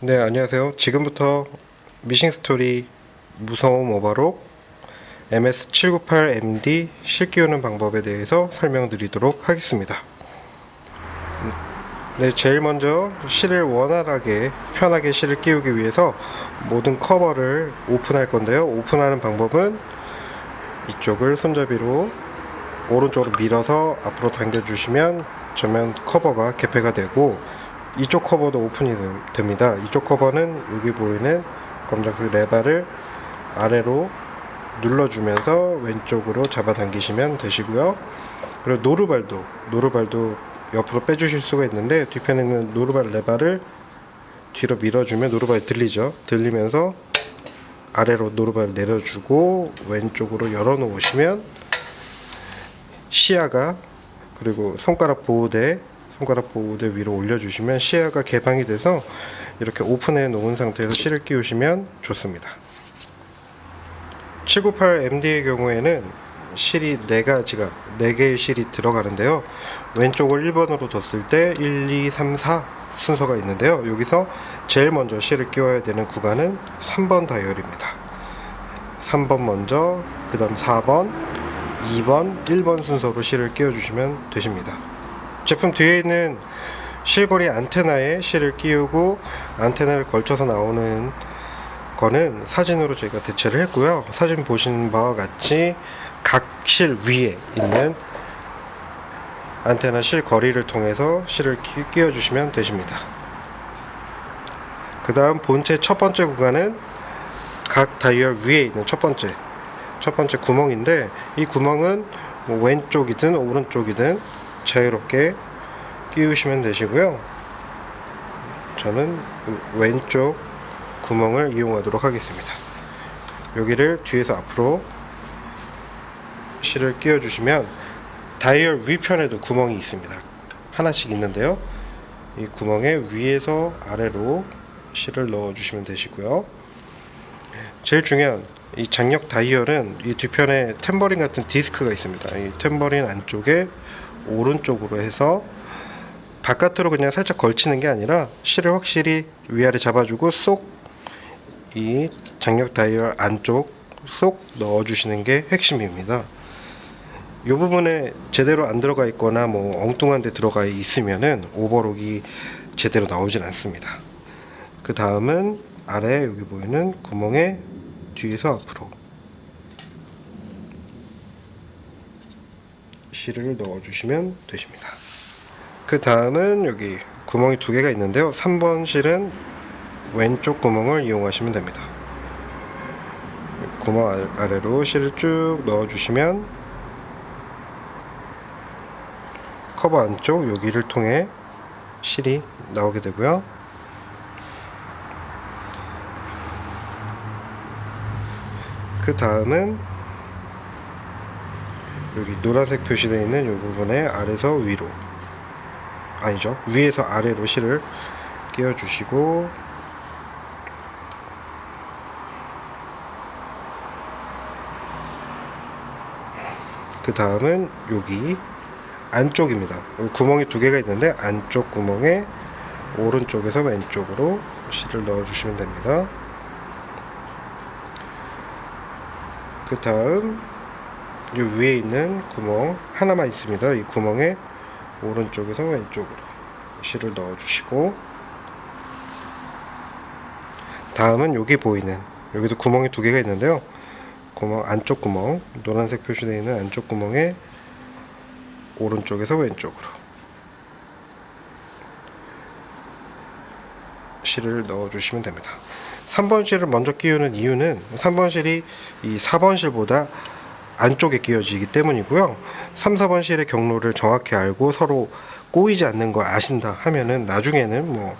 네, 안녕하세요. 지금부터 미싱스토리 무서움 오버록 MS798MD 실 끼우는 방법에 대해서 설명드리도록 하겠습니다. 네, 제일 먼저 실을 원활하게 편하게 실을 끼우기 위해서 모든 커버를 오픈할 건데요. 오픈하는 방법은 이쪽을 손잡이로 오른쪽으로 밀어서 앞으로 당겨주시면 전면 커버가 개폐가 되고, 이쪽 커버도 오픈이 됩니다. 이쪽 커버는 여기 보이는 검정색 레버를 아래로 눌러주면서 왼쪽으로 잡아당기시면 되시고요. 그리고 노루발도 옆으로 빼주실 수가 있는데, 뒤편에 있는 노루발 레버를 뒤로 밀어주면 노루발이 들리면서 아래로 노루발을 내려주고 왼쪽으로 열어 놓으시면 시야가, 그리고 손가락 보호대 위로 올려주시면 시야가 개방이 돼서 이렇게 오픈해 놓은 상태에서 실을 끼우시면 좋습니다. 798MD의 경우에는 실이 4개의 실이 들어가는데요. 왼쪽을 1번으로 뒀을 때 1, 2, 3, 4 순서가 있는데요. 여기서 제일 먼저 실을 끼워야 되는 구간은 3번 다이얼입니다. 3번 먼저, 그 다음 4번, 2번, 1번 순서로 실을 끼워주시면 되십니다. 제품 뒤에 있는 실거리 안테나에 실을 끼우고 안테나를 걸쳐서 나오는 거는 사진으로 저희가 대체를 했고요. 사진 보시는 바와 같이 각 실 위에 있는 안테나 실 거리를 통해서 실을 끼워 주시면 되십니다. 그 다음 본체 첫 번째 구간은 각 다이얼 위에 있는 첫 번째 구멍인데, 이 구멍은 뭐 왼쪽이든 오른쪽이든 자유롭게 끼우시면 되시고요. 저는 왼쪽 구멍을 이용하도록 하겠습니다. 여기를 뒤에서 앞으로 실을 끼워 주시면 다이얼 위편에도 구멍이 있습니다. 하나씩 있는데요. 이 구멍에 위에서 아래로 실을 넣어 주시면 되시고요. 제일 중요한 이 장력 다이얼은 이 뒤편에 탬버린 같은 디스크가 있습니다. 이 탬버린 안쪽에 오른쪽으로 해서 바깥으로 그냥 살짝 걸치는 게 아니라 실을 확실히 위아래 잡아주고 쏙 이 장력 다이얼 안쪽 쏙 넣어주시는 게 핵심입니다. 이 부분에 제대로 안 들어가 있거나 뭐 엉뚱한 데 들어가 있으면은 오버록이 제대로 나오진 않습니다. 그 다음은 아래 여기 보이는 구멍에 뒤에서 앞으로 실을 넣어주시면 되십니다. 그 다음은 여기 구멍이 2개가 있는데요. 3번 실은 왼쪽 구멍을 이용하시면 됩니다. 구멍 아래로 실을 쭉 넣어주시면 커버 안쪽 여기를 통해 실이 나오게 되고요. 그 다음은 여기 노란색 표시되어 있는 이 부분에 아래에서 위로, 아니죠, 위에서 아래로 실을 끼워주시고, 그 다음은 여기 안쪽입니다. 여기 구멍이 2개가 있는데 안쪽 구멍에 오른쪽에서 왼쪽으로 실을 넣어주시면 됩니다. 그 다음 이 위에 있는 구멍 하나만 있습니다. 이 구멍에 오른쪽에서 왼쪽으로 실을 넣어주시고, 다음은 여기 보이는, 여기도 구멍이 2개가 있는데요. 구멍 안쪽 구멍, 노란색 표시되어 있는 안쪽 구멍에 오른쪽에서 왼쪽으로 실을 넣어주시면 됩니다. 3번 실을 먼저 끼우는 이유는 3번 실이 이 4번 실보다 안쪽에 끼워지기 때문이고요. 3, 4번 실의 경로를 정확히 알고 서로 꼬이지 않는 거 아신다 하면은 나중에는 뭐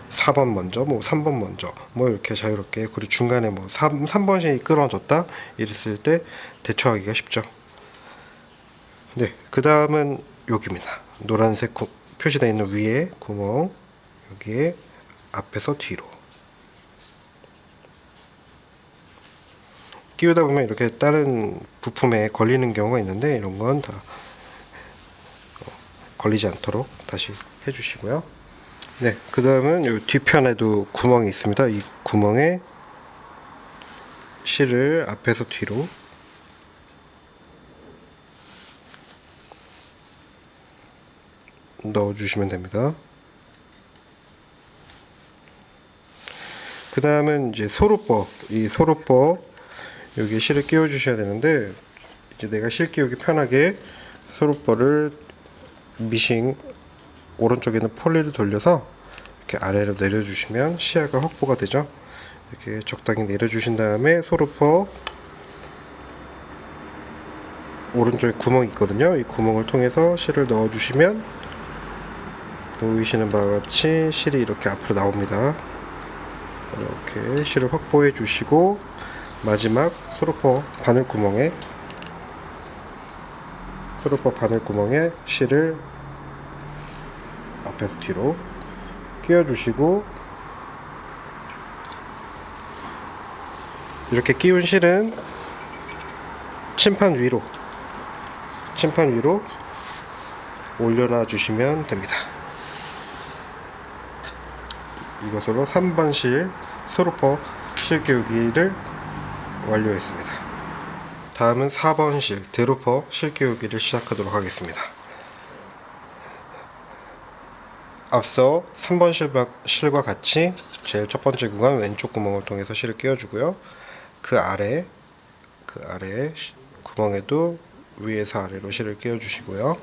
4번 먼저, 뭐 3번 먼저, 뭐 이렇게 자유롭게, 그리고 중간에 뭐 3번 실이 끊어졌다 이랬을 때 대처하기가 쉽죠. 네, 그 다음은 여기입니다. 노란색 표시되어 있는 위에 구멍, 여기에 앞에서 뒤로 끼우다 보면 이렇게 다른 부품에 걸리는 경우가 있는데, 이런 건 다 걸리지 않도록 다시 해주시고요. 네, 그 다음은 이 뒤편에도 구멍이 있습니다. 이 구멍에 실을 앞에서 뒤로 넣어주시면 됩니다. 그 다음은 이제 소로퍼, 이 소로퍼 여기 실을 끼워 주셔야 되는데, 이제 내가 실 끼우기 편하게 소로퍼를 미싱 오른쪽에 있는 폴리를 돌려서 이렇게 아래로 내려주시면 시야가 확보가 되죠. 이렇게 적당히 내려주신 다음에 소로퍼 오른쪽에 구멍이 있거든요. 이 구멍을 통해서 실을 넣어주시면 보이시는 바와 같이 실이 이렇게 앞으로 나옵니다. 이렇게 실을 확보해 주시고, 마지막 소로퍼 바늘 구멍에 실을 앞에서 뒤로 끼워 주시고, 이렇게 끼운 실은 침판 위로 올려놔 주시면 됩니다. 이것으로 3번 실 소로퍼 실 끼우기를 완료했습니다. 다음은 4번 실 드루퍼 실 끼우기를 시작하도록 하겠습니다. 앞서 3번 실과 같이 제일 첫 번째 구간 왼쪽 구멍을 통해서 실을 끼워주고요. 그 아래 구멍에도 위에서 아래로 실을 끼워주시고요.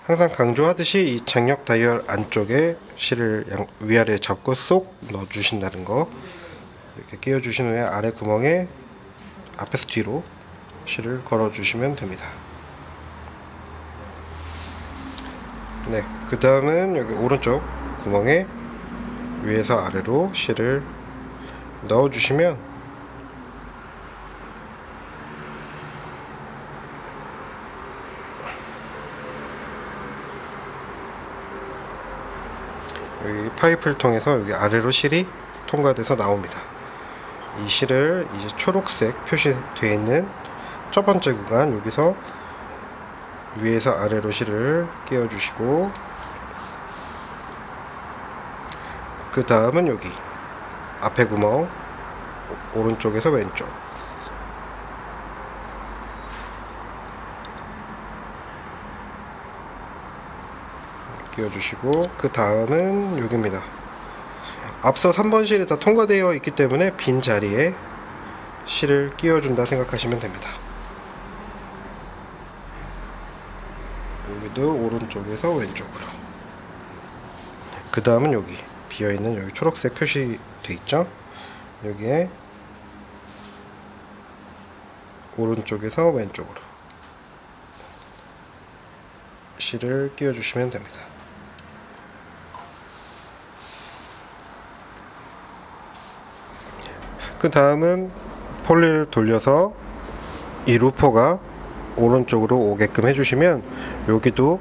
항상 강조하듯이 이 장력 다이얼 안쪽에 실을 위아래 잡고 쏙 넣어주신다는 거, 이렇게 끼워주신 후에 아래 구멍에 앞에서 뒤로 실을 걸어주시면 됩니다. 네, 그 다음은 여기 오른쪽 구멍에 위에서 아래로 실을 넣어주시면 여기 파이프를 통해서 여기 아래로 실이 통과돼서 나옵니다. 이 실을 이제 초록색 표시되어 있는 첫 번째 구간, 여기서 위에서 아래로 실을 끼워 주시고, 그 다음은 여기 앞에 구멍 오른쪽에서 왼쪽 끼워주시고, 그 다음은 여기입니다. 앞서 3번 실이 다 통과되어 있기 때문에 빈 자리에 실을 끼워준다 생각하시면 됩니다. 여기도 오른쪽에서 왼쪽으로, 그 다음은 여기 비어있는 여기 초록색 표시되어 있죠. 여기에 오른쪽에서 왼쪽으로 실을 끼워주시면 됩니다. 그 다음은 폴리를 돌려서 이 루퍼가 오른쪽으로 오게끔 해주시면, 여기도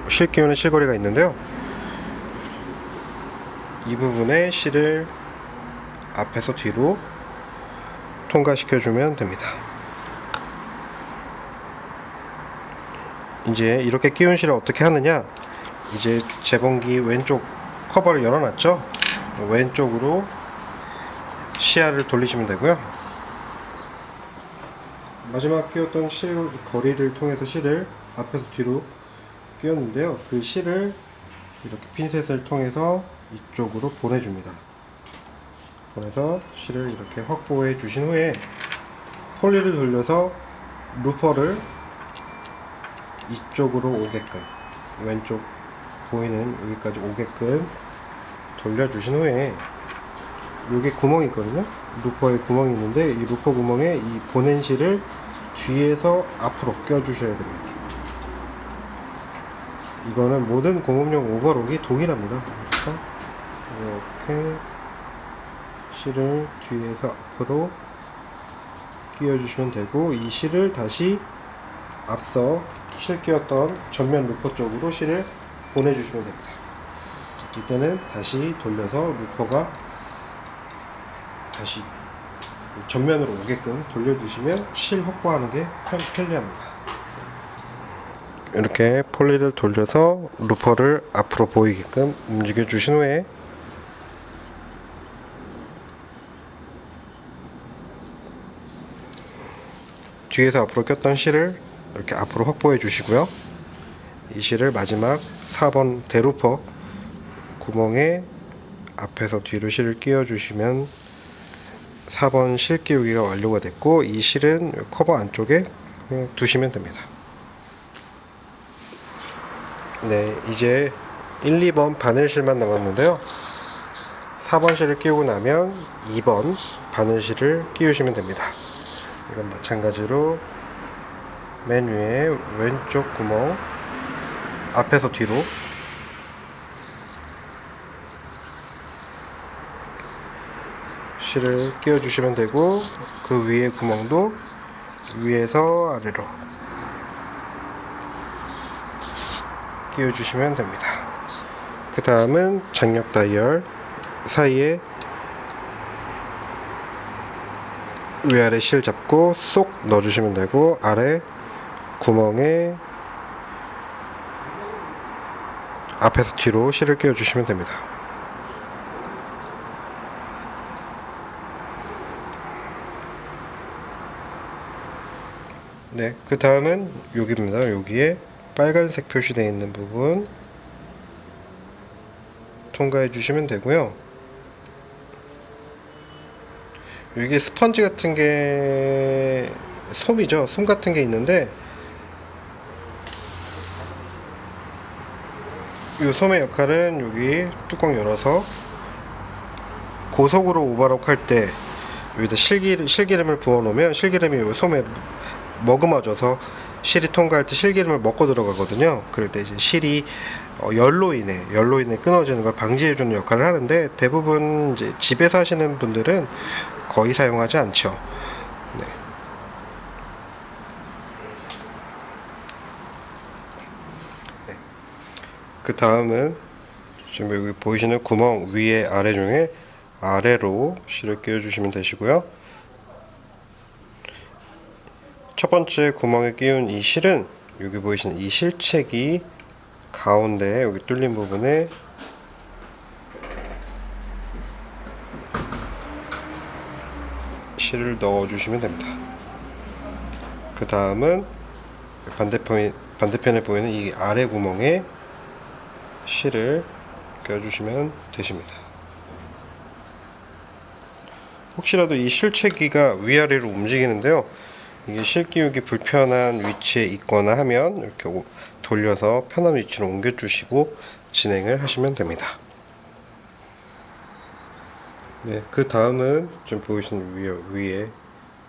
실 끼우는 실거리가 있는데요, 이 부분에 실을 앞에서 뒤로 통과시켜 주면 됩니다. 이제 이렇게 끼운 실을 어떻게 하느냐, 이제 재봉기 왼쪽 커버를 열어놨죠. 왼쪽으로 시야를 돌리시면 되고요. 마지막 끼웠던 실 거리를 통해서 실을 앞에서 뒤로 끼웠는데요, 그 실을 이렇게 핀셋을 통해서 이쪽으로 보내줍니다. 보내서 실을 이렇게 확보해 주신 후에 폴리를 돌려서 루퍼를 이쪽으로 오게끔, 왼쪽 보이는 여기까지 오게끔 돌려주신 후에, 여기 구멍이 있거든요. 루퍼에 구멍이 있는데 이 루퍼 구멍에 이 보낸 실을 뒤에서 앞으로 껴주셔야 됩니다. 이거는 모든 공업용 오버록이 동일합니다. 그래서 이렇게 실을 뒤에서 앞으로 끼워주시면 되고, 이 실을 다시 앞서 실 끼웠던 전면 루퍼 쪽으로 실을 보내주시면 됩니다. 이때는 다시 돌려서 루퍼가 다시 전면으로 오게끔 돌려주시면 실 확보하는 게 편리합니다. 이렇게 폴리를 돌려서 루퍼를 앞으로 보이게끔 움직여 주신 후에 뒤에서 앞으로 꼈던 실을 이렇게 앞으로 확보해 주시고요. 이 실을 마지막 4번 대루퍼 구멍에 앞에서 뒤로 실을 끼워 주시면 4번 실 끼우기가 완료가 됐고, 이 실은 커버 안쪽에 두시면 됩니다. 네, 이제 1, 2번 바늘실만 남았는데요. 4번 실을 끼우고 나면 2번 바늘실을 끼우시면 됩니다. 이건 마찬가지로 맨 위에 왼쪽 구멍 앞에서 뒤로 실을 끼워 주시면 되고, 그 위에 구멍도 위에서 아래로 끼워 주시면 됩니다. 그 다음은 장력 다이얼 사이에 위아래 실 잡고 쏙 넣어 주시면 되고, 아래 구멍에 앞에서 뒤로 실을 끼워 주시면 됩니다. 네, 그 다음은 여기입니다. 여기에 빨간색 표시되어 있는 부분 통과해 주시면 되고요. 여기 스펀지 같은 게 솜이죠. 솜 같은 게 있는데, 이 솜의 역할은 여기 뚜껑 열어서 고속으로 오버록 할 때 여기다 실기름을 부어 놓으면 실기름이 이 솜에 머금어져서 실이 통과할 때 실기름을 먹고 들어가거든요. 그럴 때 이제 실이 열로 인해 끊어지는 걸 방지해 주는 역할을 하는데, 대부분 이제 집에서 하시는 분들은 거의 사용하지 않죠. 네. 네. 그 다음은 지금 여기 보이시는 구멍 위에 아래 중에 아래로 실을 끼워 주시면 되시고요. 첫 번째 구멍에 끼운 이 실은 여기 보이시는 이 실책이 가운데 여기 뚫린 부분에 실을 넣어 주시면 됩니다. 그 다음은 반대편에 보이는 이 아래 구멍에 실을 껴 주시면 되십니다. 혹시라도 이 실체기가 위아래로 움직이는데요, 이게 실 끼우기 불편한 위치에 있거나 하면 이렇게 돌려서 편한 위치로 옮겨 주시고 진행을 하시면 됩니다. 네, 그 다음은 지금 보이시는 위에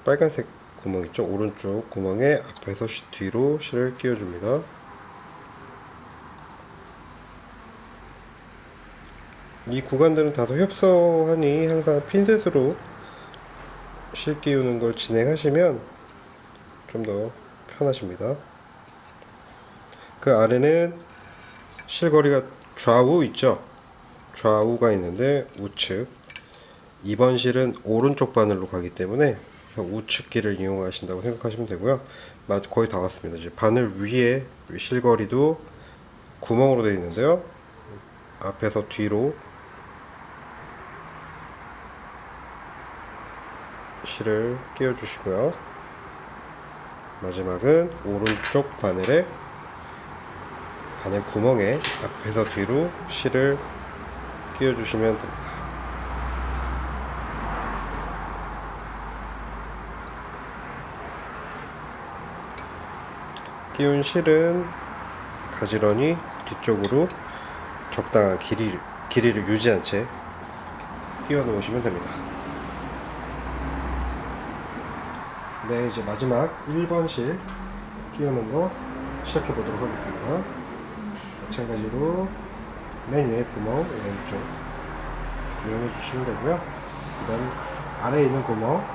빨간색 구멍 있죠? 오른쪽 구멍에 앞에서 뒤로 실을 끼워 줍니다. 이 구간들은 다소 협소하니 항상 핀셋으로 실 끼우는 걸 진행하시면 좀 더 편하십니다. 그 아래는 실거리가 좌우 있죠? 좌우가 있는데 우측, 2번 실은 오른쪽 바늘로 가기 때문에 우측길을 이용하신다고 생각하시면 되고요. 거의 다 왔습니다. 이제 바늘 위에 실거리도 구멍으로 되어 있는데요, 앞에서 뒤로 실을 끼워 주시고요. 마지막은 오른쪽 바늘 구멍에 앞에서 뒤로 실을 끼워 주시면 됩니다. 끼운 실은 가지런히 뒤쪽으로 적당한 길이를 유지한 채 끼워 놓으시면 됩니다. 네, 이제 마지막 1번 실 끼우는 거 시작해 보도록 하겠습니다. 마찬가지로 맨 위에 구멍 왼쪽 이용해 주시면 되고요. 그다음 아래에 있는 구멍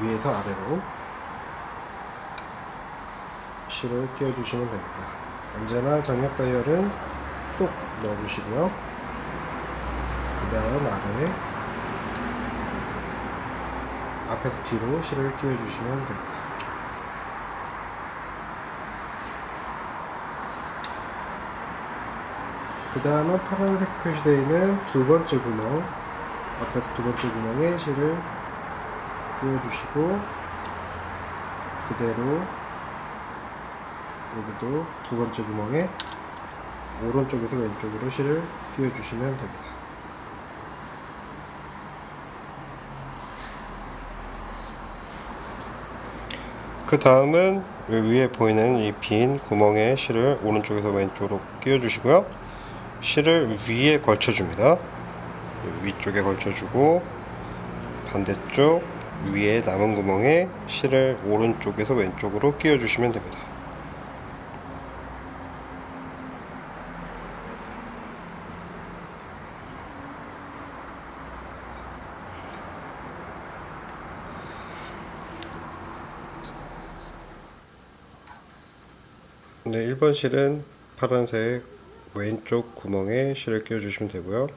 위에서 아래로 실을 끼워 주시면 됩니다. 언제나 장력 다이얼은 쏙 넣어 주시고요. 그 다음 아래에 앞에서 뒤로 실을 끼워 주시면 됩니다. 그 다음은 파란색 표시되어 있는 두 번째 구멍, 앞에서 두 번째 구멍에 실을 끼워주시고, 그대로 여기도 두 번째 구멍에 오른쪽에서 왼쪽으로 실을 끼워주시면 됩니다. 그 다음은 위에 보이는 이 빈 구멍에 실을 오른쪽에서 왼쪽으로 끼워주시고요. 실을 위에 걸쳐줍니다. 위쪽에 걸쳐주고, 반대쪽 위에 남은 구멍에 실을 오른쪽에서 왼쪽으로 끼워주시면 됩니다. 네, 1번 실은 파란색 왼쪽 구멍에 실을 끼워주시면 되고요.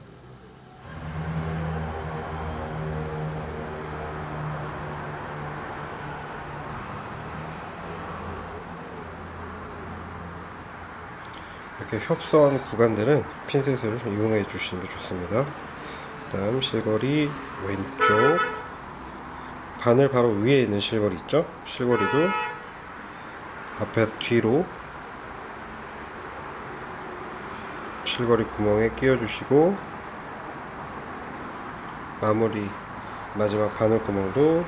이렇게 협소한 구간들은 핀셋을 이용해 주시는 게 좋습니다. 다음 실거리 왼쪽, 바늘 바로 위에 있는 실거리 있죠? 실거리도 앞에서 뒤로 실거리 구멍에 끼워 주시고, 마무리 마지막 바늘 구멍도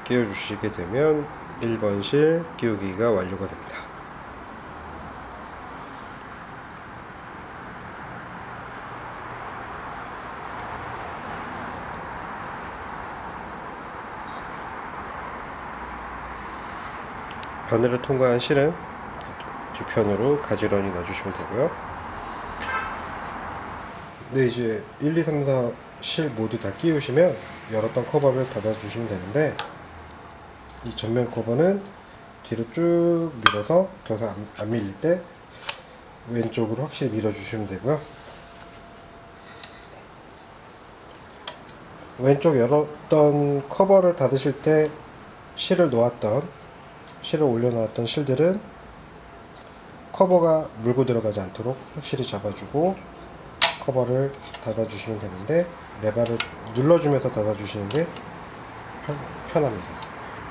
끼워 주시게 되면 1번 실 끼우기가 완료가 됩니다. 바늘을 통과한 실은 뒤편으로 가지런히 놔주시면 되고요. 네, 이제 1, 2, 3, 4 실 모두 다 끼우시면 열었던 커버를 닫아주시면 되는데, 이 전면 커버는 뒤로 쭉 밀어서 더 이상 안 밀릴 때 왼쪽으로 확실히 밀어주시면 되고요. 왼쪽 열었던 커버를 닫으실 때 실을 올려놓았던 실들은 커버가 물고 들어가지 않도록 확실히 잡아주고 커버를 닫아주시면 되는데, 레바를 눌러주면서 닫아주시는 게 편합니다.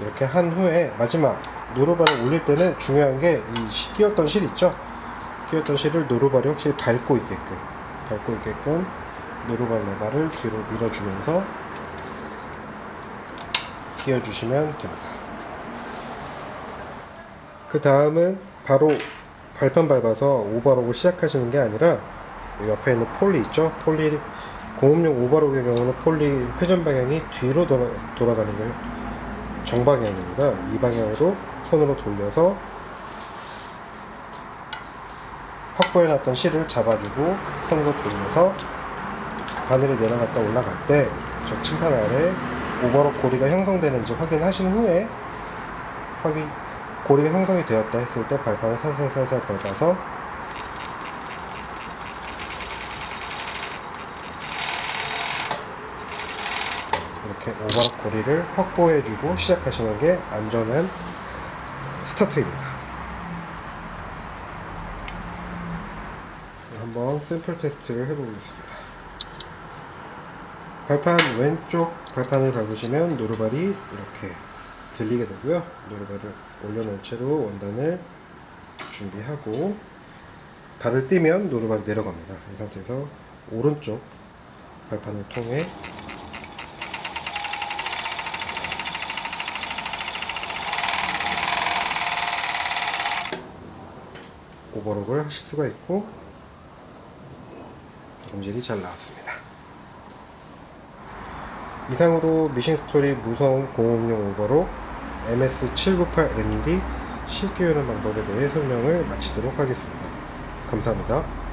이렇게 한 후에 마지막 노루발을 올릴 때는 중요한 게 이 끼웠던 실 있죠? 끼웠던 실을 노루발이 확실히 밟고 있게끔 노루발 레바를 뒤로 밀어주면서 끼워주시면 됩니다. 그 다음은 바로 발판 밟아서 오버록을 시작하시는 게 아니라, 옆에 있는 폴리 있죠? 폴리, 공업용 오버록의 경우는 폴리 회전 방향이 뒤로 돌아가는 거예요. 정방향입니다. 이 방향으로 손으로 돌려서 확보해놨던 실을 잡아주고 손으로 돌려서 바늘이 내려갔다 올라갈 때 저 침판 아래 오버록 고리가 형성되는지 확인하신 후에, 고리가 형성이 되었다 했을 때 발판을 살살살살 밟아서 이렇게 오버록 고리를 확보해주고 시작하시는 게 안전한 스타트입니다. 한번 샘플 테스트를 해보겠습니다. 발판 왼쪽 발판을 밟으시면 노루발이 이렇게 들리게 되고요. 노루발을 올려놓은 채로 원단을 준비하고, 발을 띄면 노루발이 내려갑니다. 이 상태에서 오른쪽 발판을 통해 오버록을 하실 수가 있고, 음질이 잘 나왔습니다. 이상으로 미싱스토리 무선 공업용 오버록 MS798MD 실 끼우는 방법에 대해 설명을 마치도록 하겠습니다. 감사합니다.